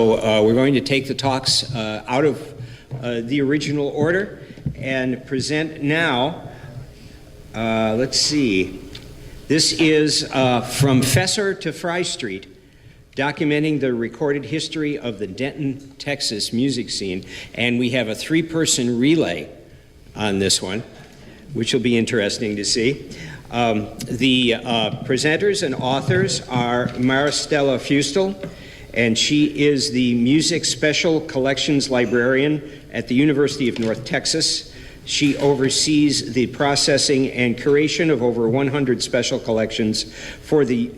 We're going to take the talks out of the original order and present now, let's see, this is From Fessor to Fry Street, documenting the recorded history of the Denton, Texas music scene. And we have a three-person relay on this one, which will be interesting to see. The presenters and authors are Maristella Feustle, and she is the Music Special Collections Librarian at the University of North Texas. She oversees the processing and curation of over 100 special collections for the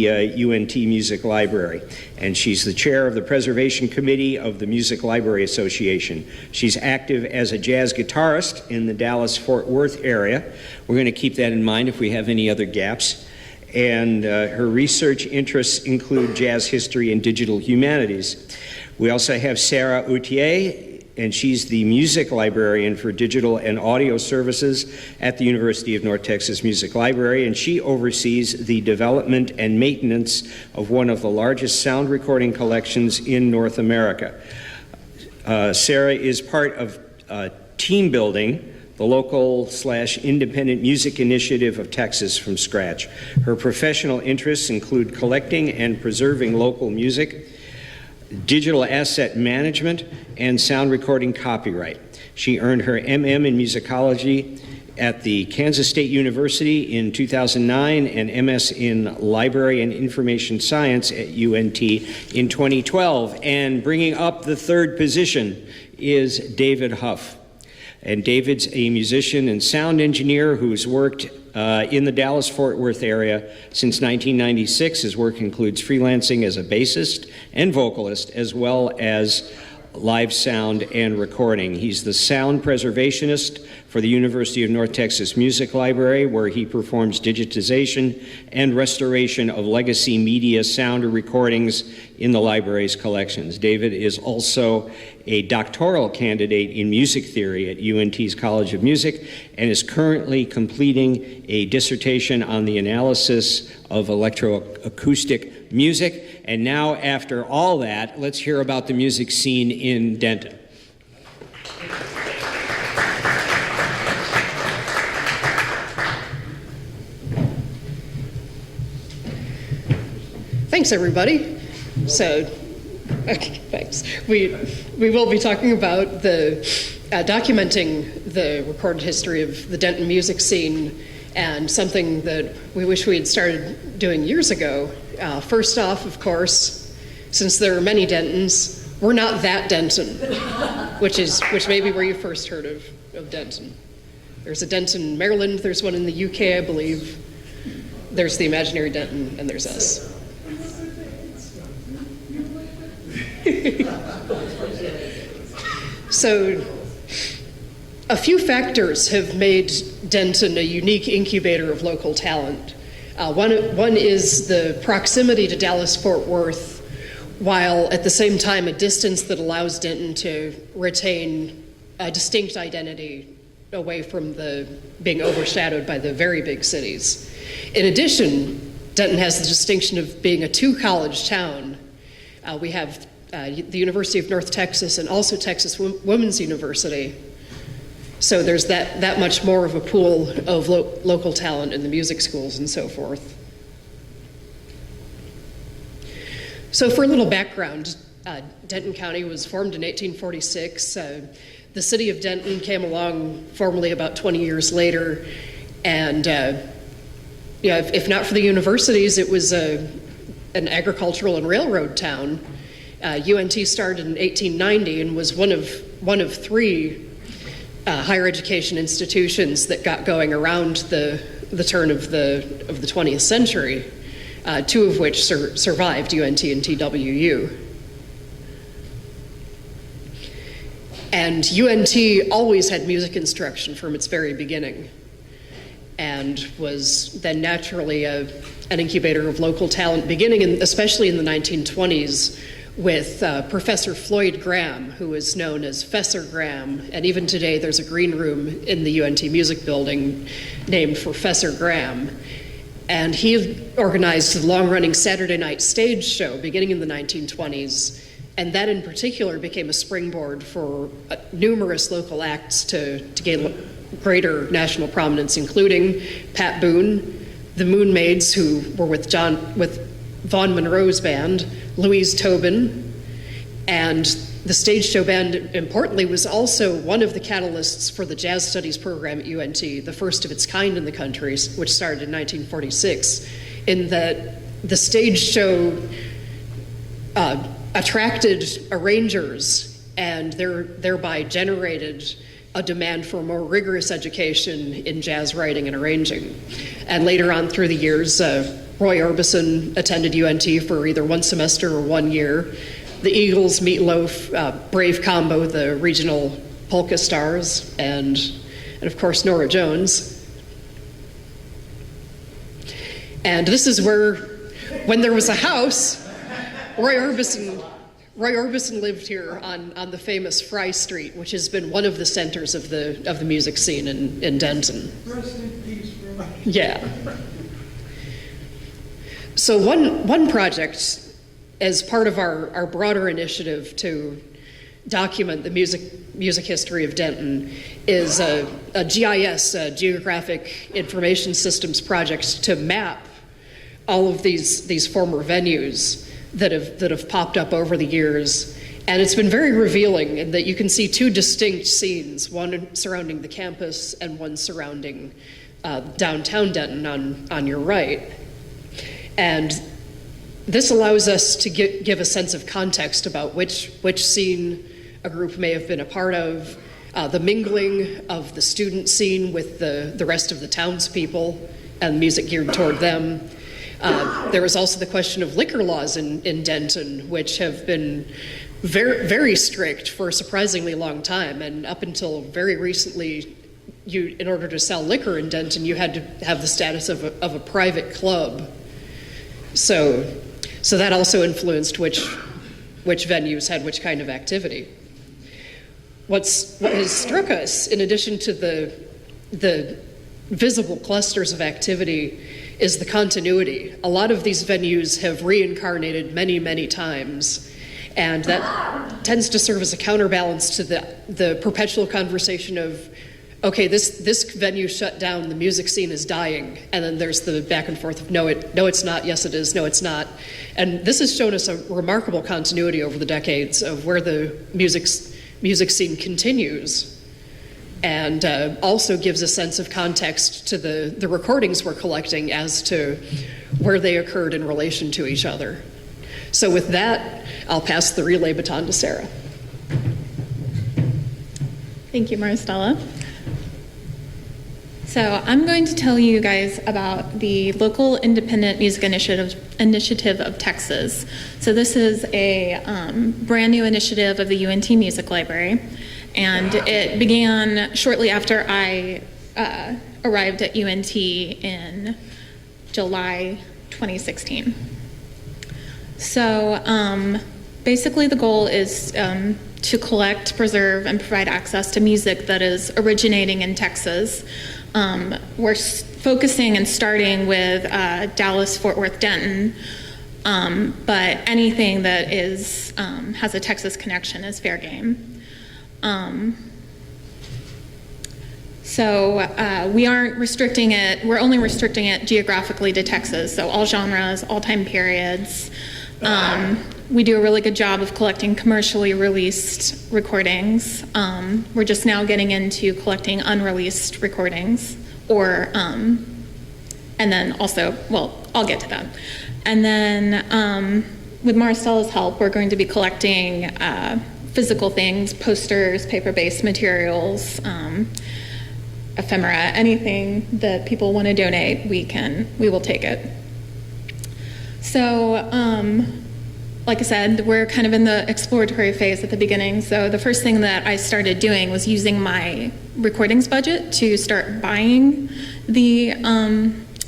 UNT Music Library. And she's the chair of the Preservation Committee of the Music Library Association. She's active as a jazz guitarist in the Dallas-Fort Worth area. We're going to keep that in mind if we have any other gaps. And her research interests include jazz history and digital humanities. We also have Sara Outhier, and she's the music librarian for digital and audio services at the University of North Texas Music Library, and she oversees the development and maintenance of one of the largest sound recording collections in North America. Sara is part of Team Building, the local/independent music initiative of Texas from scratch. Her professional interests include collecting and preserving local music, digital asset management, and sound recording copyright. She earned her MM in musicology at the Kansas State University in 2009 and MS in library and information science at UNT in 2012. And bringing up the third position is David Huff. And David's a musician and sound engineer who's worked in the Dallas-Fort Worth area since 1996. His work includes freelancing as a bassist and vocalist, as well as live sound and recording. He's the sound preservationist for the University of North Texas Music Library, where he performs digitization and restoration of legacy media sound recordings in the library's collections. David is also a doctoral candidate in music theory at UNT's College of Music and is currently completing a dissertation on the analysis of electroacoustic music. And now, after all that, let's hear about the music scene in Denton. Thanks, everybody. So, okay, thanks. We will be talking about the documenting the recorded history of the Denton music scene, and something that we wish we had started doing years ago. First off, of course, since there are many Dentons, we're not that Denton, which may be where you first heard of Denton. There's a Denton, Maryland. There's one in the UK, I believe. There's the imaginary Denton, and there's us. So, a few factors have made Denton a unique incubator of local talent. One is the proximity to Dallas-Fort Worth, while at the same time a distance that allows Denton to retain a distinct identity away from being overshadowed by the very big cities. In addition, Denton has the distinction of being a two-college town. We have the University of North Texas and also Texas Women's University. So there's that much more of a pool of local talent in the music schools and so forth. So for a little background, Denton County was formed in 1846. The city of Denton came along formally about 20 years later. And if not for the universities, it was an agricultural and railroad town. UNT started in 1890 and was one of three higher education institutions that got going around the turn of the 20th century, two of which survived, UNT and TWU. And UNT always had music instruction from its very beginning, and was then naturally an incubator of local talent, beginning especially in the 1920s, with Professor Floyd Graham, who is known as Fessor Graham, and even today there's a green room in the UNT Music Building named for Fessor Graham. And he organized the long-running Saturday night stage show beginning in the 1920s And that in particular became a springboard for numerous local acts to gain greater national prominence, including Pat Boone, the Moon Maids, who were with Vaughn Monroe's band, Louise Tobin, and the stage show band, importantly, was also one of the catalysts for the jazz studies program at UNT, the first of its kind in the country, which started in 1946, in that the stage show attracted arrangers and thereby generated a demand for more rigorous education in jazz writing and arranging. And later on through the years, Roy Orbison attended UNT for either one semester or 1 year. The Eagles, Meat Loaf, Brave Combo, the regional polka stars, and of course Norah Jones. And this is where, when there was a house, Roy Orbison lived here on the famous Fry Street, which has been one of the centers of the music scene in Denton. Rest in peace, Roy. Yeah. So one project, as part of our broader initiative to document the music history of Denton, is a GIS, Geographic Information Systems project, to map all of these former venues that have popped up over the years. And it's been very revealing in that you can see two distinct scenes, one surrounding the campus and one surrounding downtown Denton on your right. And this allows us to give a sense of context about which scene a group may have been a part of, the mingling of the student scene with the rest of the townspeople and music geared toward them. There was also the question of liquor laws in Denton, which have been very, very strict for a surprisingly long time. And up until very recently, in order to sell liquor in Denton, you had to have the status of a private club. So that also influenced which venues had which kind of activity. What has struck us, in addition to the visible clusters of activity, is the continuity. A lot of these venues have reincarnated many, many times, and that tends to serve as a counterbalance to the perpetual conversation of, okay, this venue shut down, the music scene is dying, and then there's the back and forth of no, it's not, yes it is, no it's not. And this has shown us a remarkable continuity over the decades of where the music scene continues, and also gives a sense of context to the recordings we're collecting as to where they occurred in relation to each other. So with that, I'll pass the relay baton to Sara. Thank you, Maristella. So I'm going to tell you guys about the Local Independent Music Initiative of Texas. So this is a brand new initiative of the UNT Music Library, and it began shortly after I arrived at UNT in July 2016. So basically the goal is to collect, preserve, and provide access to music that is originating in Texas. We're focusing and starting with Dallas-Fort Worth, Denton, but anything that is has a Texas connection is fair game. So we aren't restricting it, we're only restricting it geographically to Texas, so all genres, all time periods. We do a really good job of collecting commercially released recordings. We're just now getting into collecting unreleased recordings, or, and then also, well, I'll get to that. And then with Maristella's help, we're going to be collecting physical things, posters, paper-based materials, ephemera, anything that people want to donate, we will take it. So, like I said, we're kind of in the exploratory phase at the beginning. So the first thing that I started doing was using my recordings budget to start buying the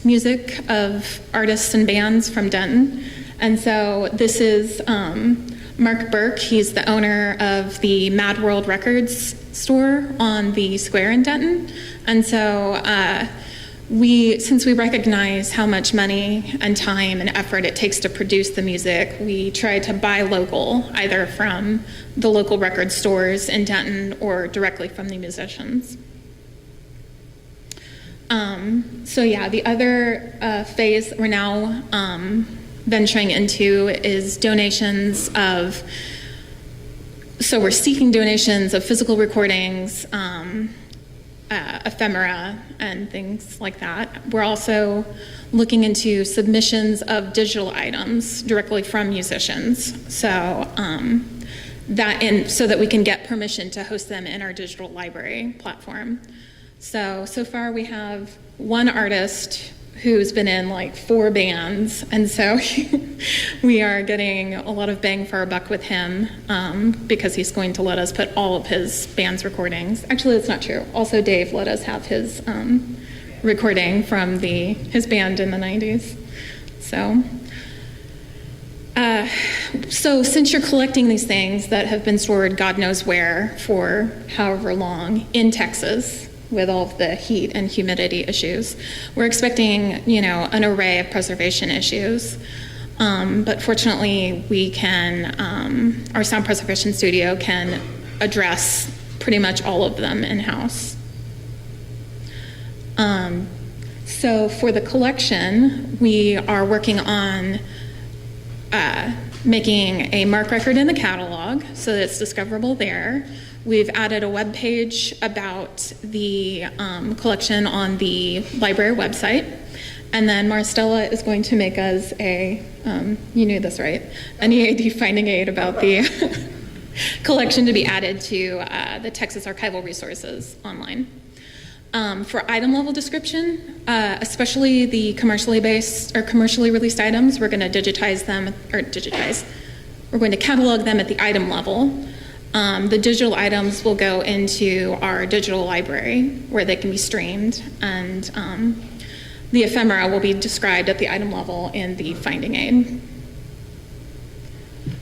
music of artists and bands from Denton. And so this is Mark Burke. He's the owner of the Mad World Records store on the square in Denton. And so since we recognize how much money and time and effort it takes to produce the music, we try to buy local, either from the local record stores in Denton or directly from the musicians. So yeah, the other phase we're now venturing into is donations of, so we're seeking donations of physical recordings, ephemera, and things like that. We're also looking into submissions of digital items directly from musicians, so so that we can get permission to host them in our digital library platform. So far we have one artist who's been in like 4 bands, and so we are getting a lot of bang for our buck with him because he's going to let us put all of his band's recordings. Actually, that's not true. Also, Dave let us have his recording from his band in the 90s. So since you're collecting these things that have been stored God knows where for however long in Texas, with all of the heat and humidity issues, we're expecting, an array of preservation issues. But fortunately, we can, our sound preservation studio can address pretty much all of them in-house. So for the collection, we are working on making a MARC record in the catalog so that it's discoverable there. We've added a web page about the collection on the library website. And then Maristella is going to make us you knew this, right? An EAD finding aid about the collection to be added to the Texas Archival Resources online. For item level description, especially the commercially based or commercially released items, we're going to digitize them, we're going to catalog them at the item level. The digital items will go into our digital library where they can be streamed, and the ephemera will be described at the item level in the finding aid.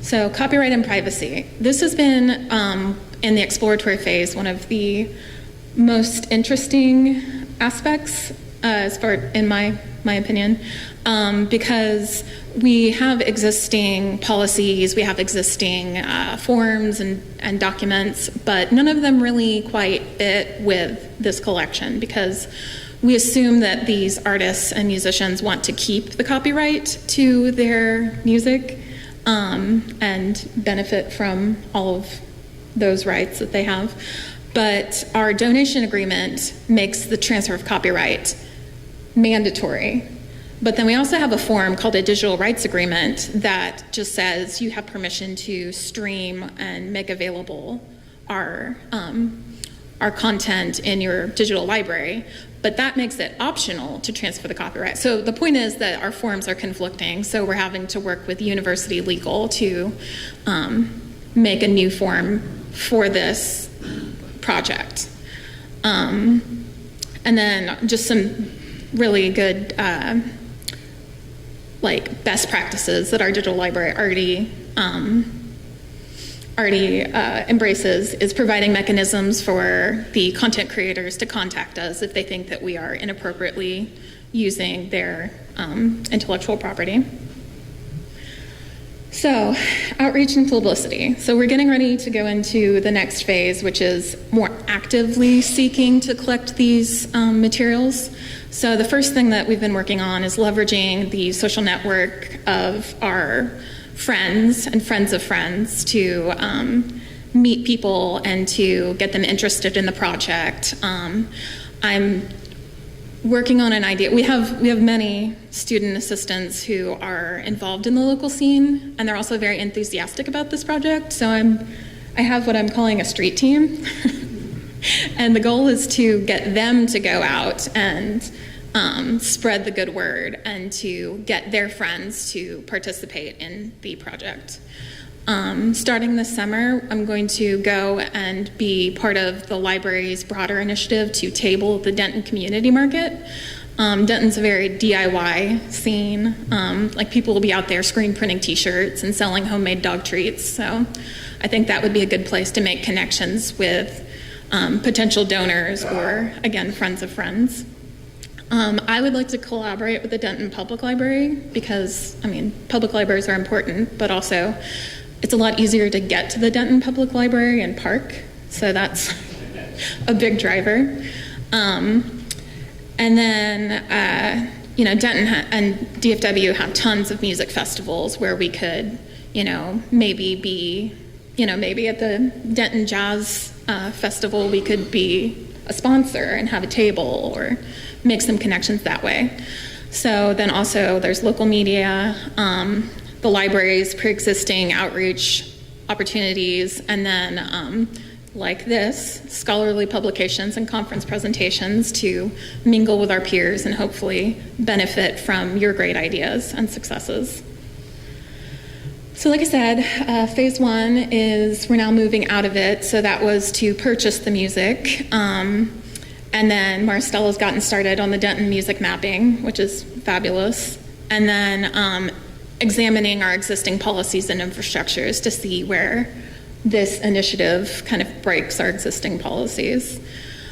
So copyright and privacy. This has been, in the exploratory phase, one of the most interesting aspects, in my opinion, because we have existing policies, we have existing forms and documents, but none of them really quite fit with this collection because we assume that these artists and musicians want to keep the copyright to their music and benefit from all of those rights that they have. But our donation agreement makes the transfer of copyright mandatory. But then we also have a form called a digital rights agreement that just says you have permission to stream and make available our content in your digital library, but that makes it optional to transfer the copyright. So the point is that our forms are conflicting, so we're having to work with university legal to make a new form for this project. And then just some really good best practices that our digital library already embraces is providing mechanisms for the content creators to contact us if they think that we are inappropriately using their intellectual property. So, outreach and publicity. So we're getting ready to go into the next phase, which is more actively seeking to collect these materials. So the first thing that we've been working on is leveraging the social network of our friends and friends of friends to meet people and to get them interested in the project. I'm working on an idea. We have many student assistants who are involved in the local scene, and they're also very enthusiastic about this project. So I have what I'm calling a street team. And the goal is to get them to go out and spread the good word and to get their friends to participate in the project. Starting this summer, I'm going to go and be part of the library's broader initiative to table the Denton community market. Denton's a very DIY scene. People will be out there screen printing t-shirts and selling homemade dog treats. So I think that would be a good place to make connections with potential donors or, again, friends of friends. I would like to collaborate with the Denton Public Library because, I mean, public libraries are important, but also it's a lot easier to get to the Denton Public Library and park, so that's a big driver. And then, you know, Denton and DFW have tons of music festivals where we could, you know, maybe be, you know, maybe at the Denton Jazz Festival we could be a sponsor and have a table or make some connections that way. So then also there's local media, the library's pre-existing outreach opportunities, and then like this, scholarly publications and conference presentations to mingle with our peers and hopefully benefit from your great ideas and successes. So like I said, phase one is we're now moving out of it. So that was to purchase the music. And then Maristella's gotten started on the Denton music mapping, which is fabulous. And then examining our existing policies and infrastructures to see where this initiative kind of breaks our existing policies.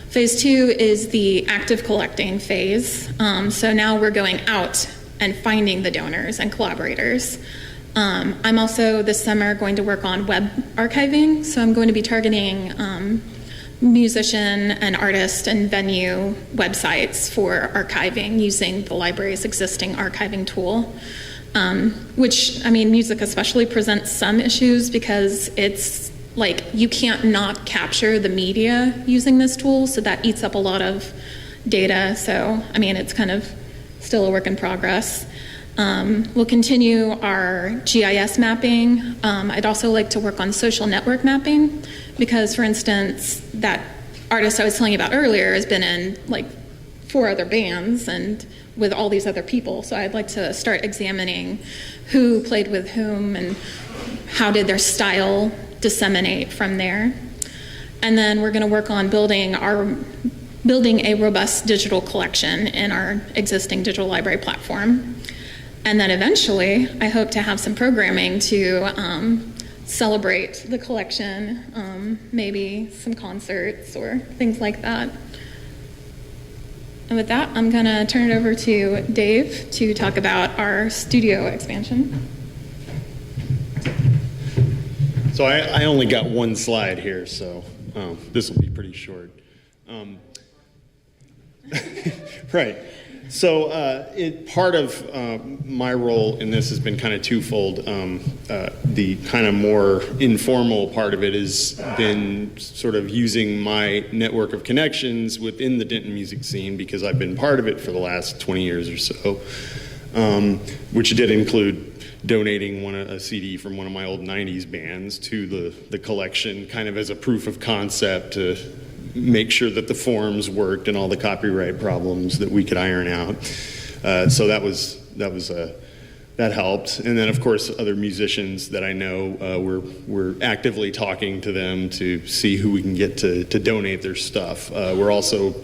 Phase two is the active collecting phase. So now we're going out and finding the donors and collaborators. I'm also this summer going to work on web archiving. So I'm going to be targeting musician and artist and venue websites for archiving using the library's existing archiving tool. Which, I mean, music especially presents some issues because it's like you can't not capture the media using this tool, so that eats up a lot of data. So, I mean, it's kind of still a work in progress. We'll continue our GIS mapping. I'd also like to work on social network mapping because, for instance, that artist I was telling you about earlier has been in like 4 other bands and with all these other people. So I'd like to start examining who played with whom and how did their style disseminate from there. And then we're going to work on building a robust digital collection in our existing digital library platform. And then eventually, I hope to have some programming to celebrate the collection, maybe some concerts or things like that. And with that, I'm going to turn it over to Dave to talk about our studio expansion. So I only got one slide here, so this will be pretty short. Right. So part of my role in this has been kind of twofold. The kind of more informal part of it has been sort of using my network of connections within the Denton music scene because I've been part of it for the last 20 years or so, which did include donating a CD from one of my old 90s bands to the collection kind of as a proof of concept to make sure that the forms worked and all the copyright problems that we could iron out. So that helped. And then of course other musicians that I know, we're actively talking to them to see who we can get to donate their stuff. We're also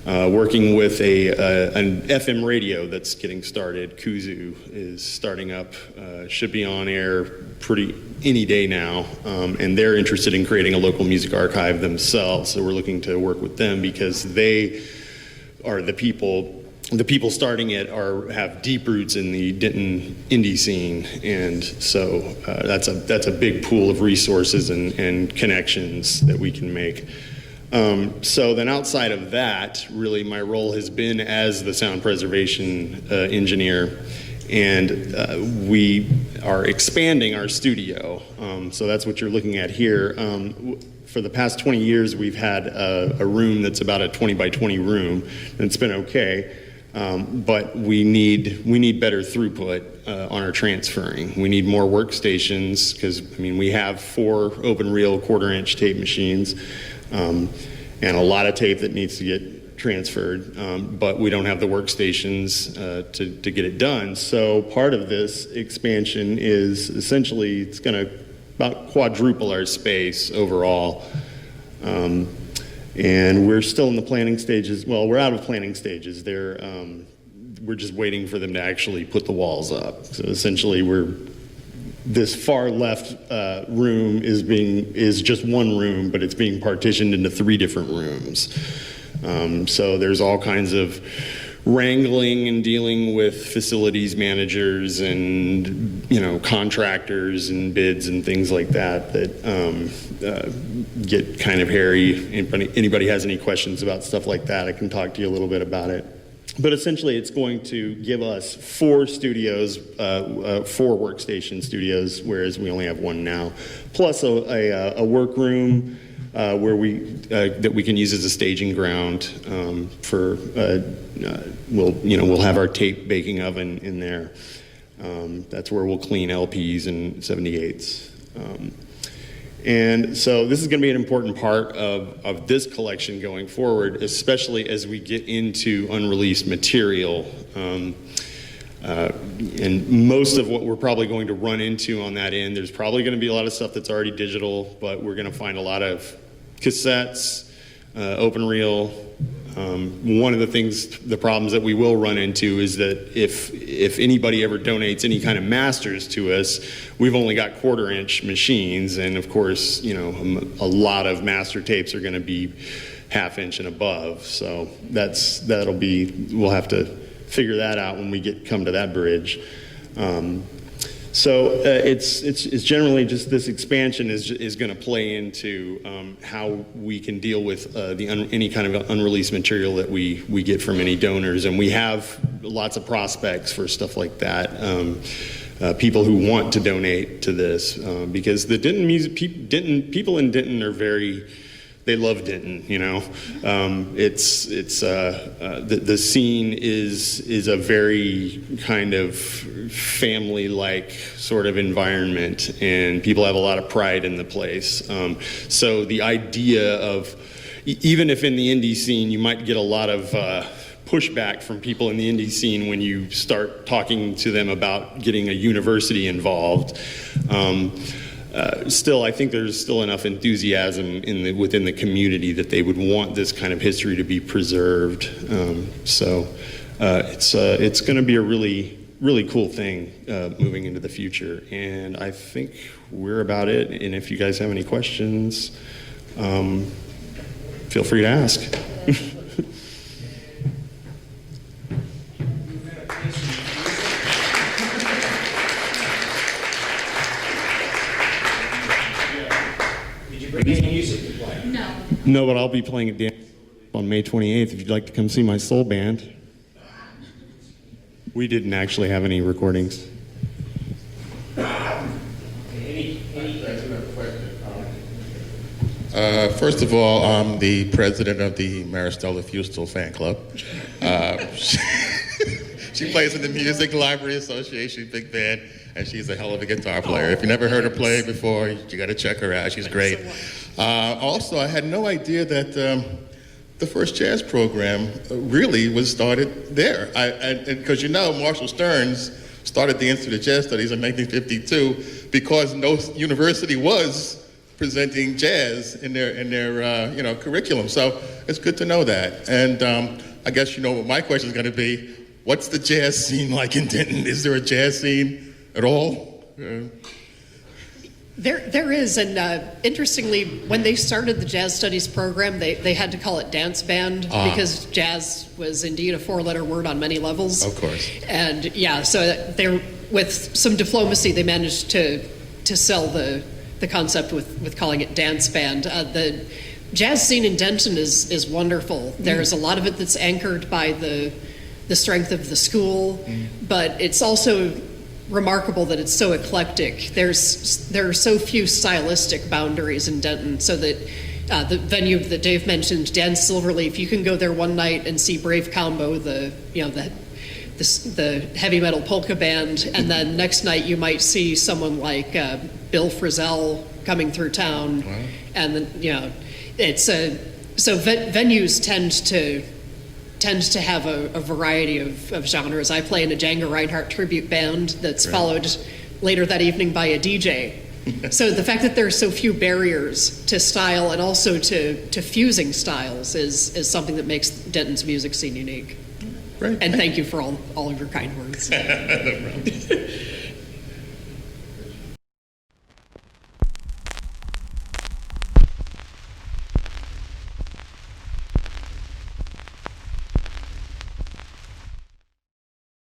working with an FM radio that's getting started. Kuzu is starting up, should be on air pretty any day now, and they're interested in creating a local music archive themselves. So we're looking to work with them because they are the people starting it have deep roots in the Denton indie scene, and so that's a big pool of resources and connections that we can make. So then outside of that, really my role has been as the sound preservation engineer, and we are expanding our studio. So that's what you're looking at here. For the past 20 years, we've had a room that's about a 20 by 20 room, and it's been okay. But we need better throughput on our transferring. We need more workstations because, I mean, we have 4 open reel 1/4-inch tape machines. And a lot of tape that needs to get transferred, but we don't have the workstations to get it done. So part of this expansion is essentially it's going to about quadruple our space overall. And we're still in the planning stages. Well, we're out of planning stages. We're just waiting for them to actually put the walls up. So essentially this far left room is just one room, but it's being partitioned into 3 different rooms. So there's all kinds of wrangling and dealing with facilities managers and, you know, contractors and bids and things like that get kind of hairy. Anybody has any questions about stuff like that, I can talk to you a little bit about it. But essentially, it's going to give us 4 studios, 4 workstation studios, whereas we only have 1 now, plus a workroom where that we can use as a staging ground for. We'll have our tape baking oven in there. That's where we'll clean LPs and 78s. And so this is going to be an important part of this collection going forward, especially as we get into unreleased material. And most of what we're probably going to run into on that end, there's probably going to be a lot of stuff that's already digital, but we're going to find a lot of cassettes, open reel. One of the problems that we will run into is that if anybody ever donates any kind of masters to us, we've only got 1/4-inch machines, and of course, you know, a lot of master tapes are going to be 1/2 inch and above. So we'll have to figure that out when we come to that bridge. So it's generally just this expansion is going to play into how we can deal with any kind of unreleased material that we get from any donors, and we have lots of prospects for stuff like that. People who want to donate to this because the Denton people in Denton are they love Denton, you know. The scene is a very kind of family-like sort of environment, and people have a lot of pride in the place. So the idea of, even if in the indie scene you might get a lot of pushback from people in the indie scene when you start talking to them about getting a university involved, still, I think there's still enough enthusiasm within the community that they would want this kind of history to be preserved. It's going to be a really, really cool thing moving into the future. And I think we're about it. And if you guys have any questions, feel free to ask. No, but I'll be playing at on May 28th if you'd like to come see my soul band. We didn't actually have any recordings. First of all, I'm the president of the Maristella Feustle fan club. She plays in the Music Library Association big band, and she's a hell of a guitar player. If you never heard her play before, you got to check her out. She's great. Also, I had no idea that the first jazz program really was started there. Because you know, Marshall Stearns started the Institute of Jazz Studies in 1952 because no university was presenting jazz in their curriculum. So it's good to know that. And I guess you know what my question is going to be. What's the jazz scene like in Denton? Is there a jazz scene at all? There is, and interestingly, when they started the Jazz Studies program, they had to call it dance band because jazz was indeed a 4-letter word on many levels. Of course. And yeah, so with some diplomacy, they managed to sell the concept with calling it dance band. The jazz scene in Denton is wonderful. There's a lot of it that's anchored by the strength of the school, but it's also remarkable that it's so eclectic. There are so few stylistic boundaries in Denton, so that the venue that Dave mentioned, Dan Silverleaf, you can go there one night and see Brave Combo, the heavy metal polka band, and then next night you might see someone like Bill Frisell coming through town. Wow. And then venues tend to have a variety of genres. I play in a Django Reinhardt tribute band that's followed later that evening by a DJ. So the fact that there are so few barriers to style and also to fusing styles is something that makes Denton's music scene unique. Right. And thank you for all of your kind words. No problem.